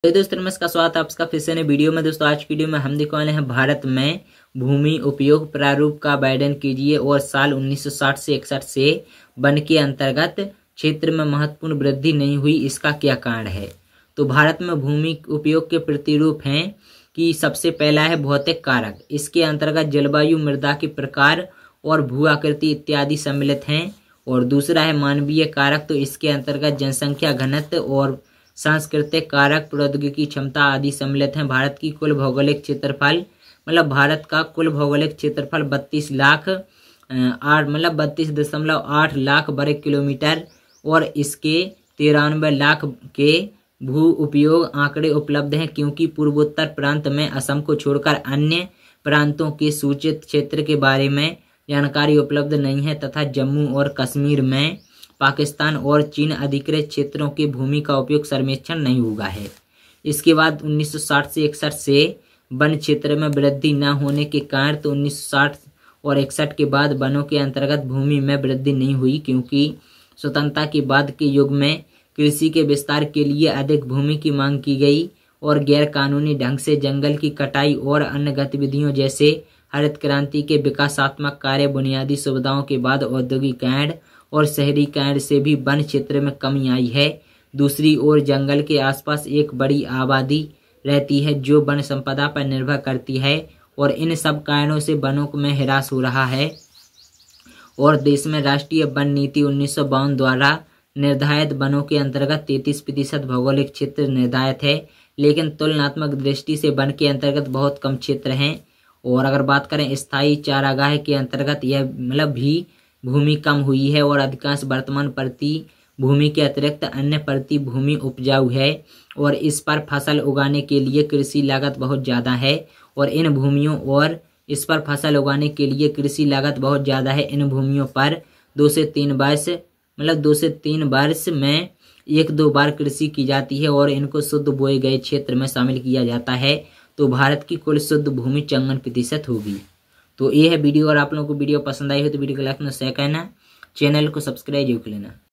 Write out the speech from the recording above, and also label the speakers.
Speaker 1: तो दोस्तों नमस्कार, स्वागत है आपका फिर से नए वीडियो में। दोस्तों आज की वीडियो में हम दिखाने वाले हैं भारत में भूमि उपयोग प्रारूप का वर्णन कीजिए और साल 1960 से 61 से वन के अंतर्गत क्षेत्र में महत्वपूर्ण वृद्धि नहीं हुई, इसका क्या कारण है। तो भारत में भूमि उपयोग के प्रतिरूप हैं कि सबसे पहला है भौतिक कारक, इसके अंतर्गत जलवायु, मृदा के प्रकार और भू आकृति इत्यादि सम्मिलित हैं। और दूसरा है मानवीय कारक, तो इसके अंतर्गत जनसंख्या घनत्व और सांस्कृतिक कारक, प्रौद्योगिकी क्षमता आदि सम्मिलित हैं। भारत की कुल भौगोलिक क्षेत्रफल भारत का कुल भौगोलिक क्षेत्रफल 32.8 लाख वर्ग किलोमीटर और इसके 93 लाख के भू उपयोग आंकड़े उपलब्ध हैं, क्योंकि पूर्वोत्तर प्रांत में असम को छोड़कर अन्य प्रांतों के सूचित क्षेत्र के बारे में जानकारी उपलब्ध नहीं है तथा जम्मू और कश्मीर में पाकिस्तान और चीन अधिकृत क्षेत्रों के भूमि का उपयोग सर्वेक्षण नहीं हुआ है। इसके बाद 1960 से 61 से वन क्षेत्र में वृद्धि न होने के कारण तो 1960 और 61 के बाद वनों के अंतर्गत भूमि में वृद्धि नहीं हुई, क्योंकि स्वतंत्रता के बाद के युग में कृषि के विस्तार के लिए अधिक भूमि की मांग की गई और गैर कानूनी ढंग से जंगल की कटाई और अन्य गतिविधियों जैसे हरित क्रांति के विकासात्मक कार्य, बुनियादी सुविधाओं के बाद औद्योगिकीकरण और शहरीकरण से भी वन क्षेत्र में कमी आई है। दूसरी ओर जंगल के आसपास एक बड़ी आबादी रहती है जो वन संपदा पर निर्भर करती है और इन सब कारणों से वनों में ह्रास हो रहा है। और देश में राष्ट्रीय वन नीति 1952 द्वारा निर्धारित वनों के अंतर्गत 33% भौगोलिक क्षेत्र निर्धारित है, लेकिन तुलनात्मक दृष्टि से वन के अंतर्गत बहुत कम क्षेत्र हैं। और अगर बात करें स्थायी चारागाह के अंतर्गत यह भी भूमि कम हुई है और अधिकांश वर्तमान प्रति भूमि के अतिरिक्त अन्य प्रति भूमि उपजाऊ है और इस पर फसल उगाने के लिए कृषि लागत बहुत ज़्यादा है। और इन भूमियों और इस पर फसल उगाने के लिए कृषि लागत बहुत ज़्यादा है। इन भूमियों पर 2 से 3 वर्ष में 1-2 बार कृषि की जाती है और इनको शुद्ध बोए गए क्षेत्र में शामिल किया जाता है। तो भारत की कुल शुद्ध भूमि 54% होगी। तो ये है वीडियो, और आप लोगों को वीडियो पसंद आई हो तो वीडियो को लाइक और शेयर करना, चैनल को सब्सक्राइब जरूर कर लेना।